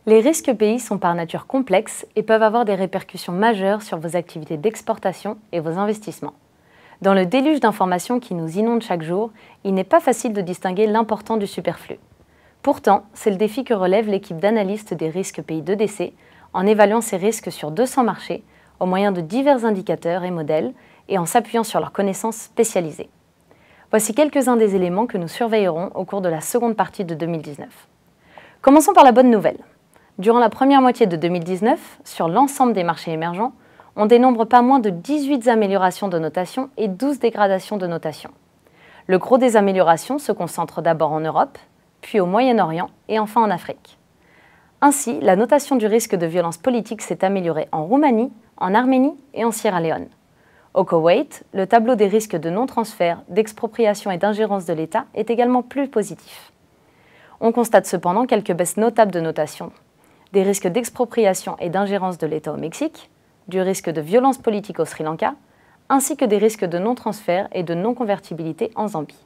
Les risques pays sont par nature complexes et peuvent avoir des répercussions majeures sur vos activités d'exportation et vos investissements. Dans le déluge d'informations qui nous inonde chaque jour, il n'est pas facile de distinguer l'important du superflu. Pourtant, c'est le défi que relève l'équipe d'analystes des risques pays d'EDC en évaluant ces risques sur 200 marchés au moyen de divers indicateurs et modèles et en s'appuyant sur leurs connaissances spécialisées. Voici quelques-uns des éléments que nous surveillerons au cours de la seconde partie de 2019. Commençons par la bonne nouvelle. Durant la première moitié de 2019, sur l'ensemble des marchés émergents, on dénombre pas moins de 18 améliorations de notation et 12 dégradations de notation. Le gros des améliorations se concentre d'abord en Europe, puis au Moyen-Orient et enfin en Afrique. Ainsi, la notation du risque de violence politique s'est améliorée en Roumanie, en Arménie et en Sierra Leone. Au Koweït, le tableau des risques de non-transfert, d'expropriation et d'ingérence de l'État est également plus positif. On constate cependant quelques baisses notables de notation, des risques d'expropriation et d'ingérence de l'État au Mexique, du risque de violence politique au Sri Lanka, ainsi que des risques de non-transfert et de non-convertibilité en Zambie.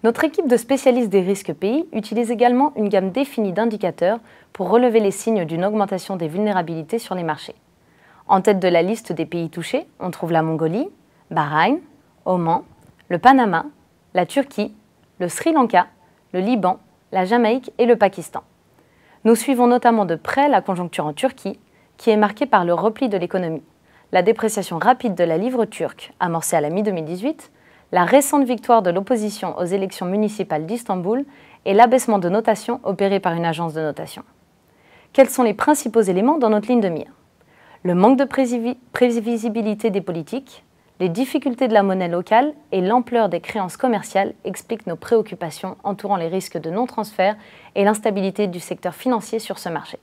Notre équipe de spécialistes des risques pays utilise également une gamme définie d'indicateurs pour relever les signes d'une augmentation des vulnérabilités sur les marchés. En tête de la liste des pays touchés, on trouve la Mongolie, Bahreïn, Oman, le Panama, la Turquie, le Sri Lanka, le Liban, la Jamaïque et le Pakistan. Nous suivons notamment de près la conjoncture en Turquie, qui est marquée par le repli de l'économie, la dépréciation rapide de la livre turque, amorcée à la mi-2018, la récente victoire de l'opposition aux élections municipales d'Istanbul et l'abaissement de notation opéré par une agence de notation. Quels sont les principaux éléments dans notre ligne de mire? Le manque de prévisibilité des politiques, les difficultés de la monnaie locale et l'ampleur des créances commerciales expliquent nos préoccupations entourant les risques de non-transfert et l'instabilité du secteur financier sur ce marché.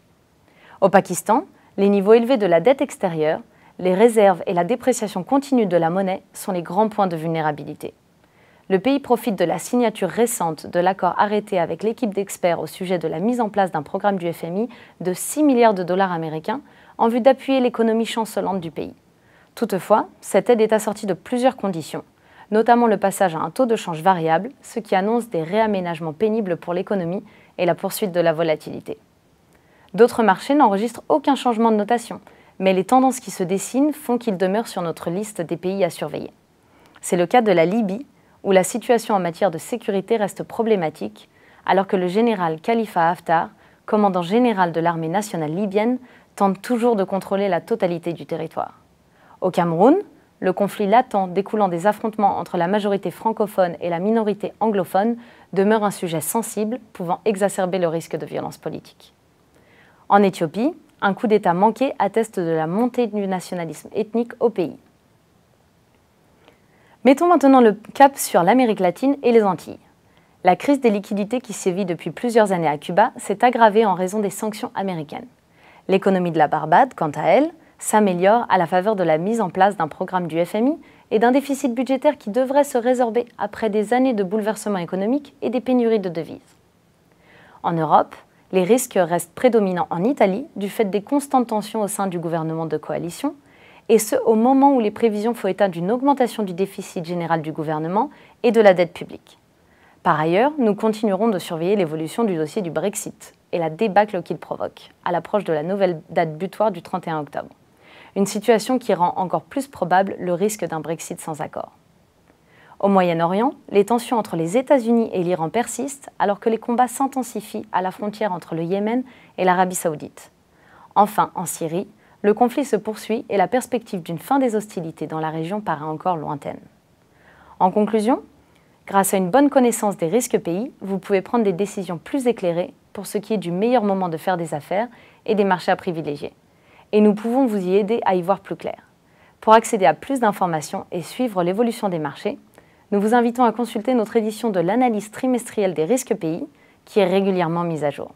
Au Pakistan, les niveaux élevés de la dette extérieure, les réserves et la dépréciation continue de la monnaie sont les grands points de vulnérabilité. Le pays profite de la signature récente de l'accord arrêté avec l'équipe d'experts au sujet de la mise en place d'un programme du FMI de 6 milliards de dollars américains en vue d'appuyer l'économie chancelante du pays. Toutefois, cette aide est assortie de plusieurs conditions, notamment le passage à un taux de change variable, ce qui annonce des réaménagements pénibles pour l'économie et la poursuite de la volatilité. D'autres marchés n'enregistrent aucun changement de notation, mais les tendances qui se dessinent font qu'ils demeurent sur notre liste des pays à surveiller. C'est le cas de la Libye, où la situation en matière de sécurité reste problématique, alors que le général Khalifa Haftar, commandant général de l'armée nationale libyenne, tente toujours de contrôler la totalité du territoire. Au Cameroun, le conflit latent découlant des affrontements entre la majorité francophone et la minorité anglophone demeure un sujet sensible, pouvant exacerber le risque de violence politique. En Éthiopie, un coup d'État manqué atteste de la montée du nationalisme ethnique au pays. Mettons maintenant le cap sur l'Amérique latine et les Antilles. La crise des liquidités qui sévit depuis plusieurs années à Cuba s'est aggravée en raison des sanctions américaines. L'économie de la Barbade, quant à elle, s'améliore à la faveur de la mise en place d'un programme du FMI et d'un déficit budgétaire qui devrait se résorber après des années de bouleversements économiques et des pénuries de devises. En Europe, les risques restent prédominants en Italie du fait des constantes tensions au sein du gouvernement de coalition, et ce au moment où les prévisions font état d'une augmentation du déficit général du gouvernement et de la dette publique. Par ailleurs, nous continuerons de surveiller l'évolution du dossier du Brexit et la débâcle qu'il provoque, à l'approche de la nouvelle date butoir du 31 octobre. Une situation qui rend encore plus probable le risque d'un Brexit sans accord. Au Moyen-Orient, les tensions entre les États-Unis et l'Iran persistent alors que les combats s'intensifient à la frontière entre le Yémen et l'Arabie saoudite. Enfin, en Syrie, le conflit se poursuit et la perspective d'une fin des hostilités dans la région paraît encore lointaine. En conclusion, grâce à une bonne connaissance des risques pays, vous pouvez prendre des décisions plus éclairées pour ce qui est du meilleur moment de faire des affaires et des marchés à privilégier. Et nous pouvons vous y aider à y voir plus clair. Pour accéder à plus d'informations et suivre l'évolution des marchés, nous vous invitons à consulter notre édition de l'analyse trimestrielle des risques pays qui est régulièrement mise à jour.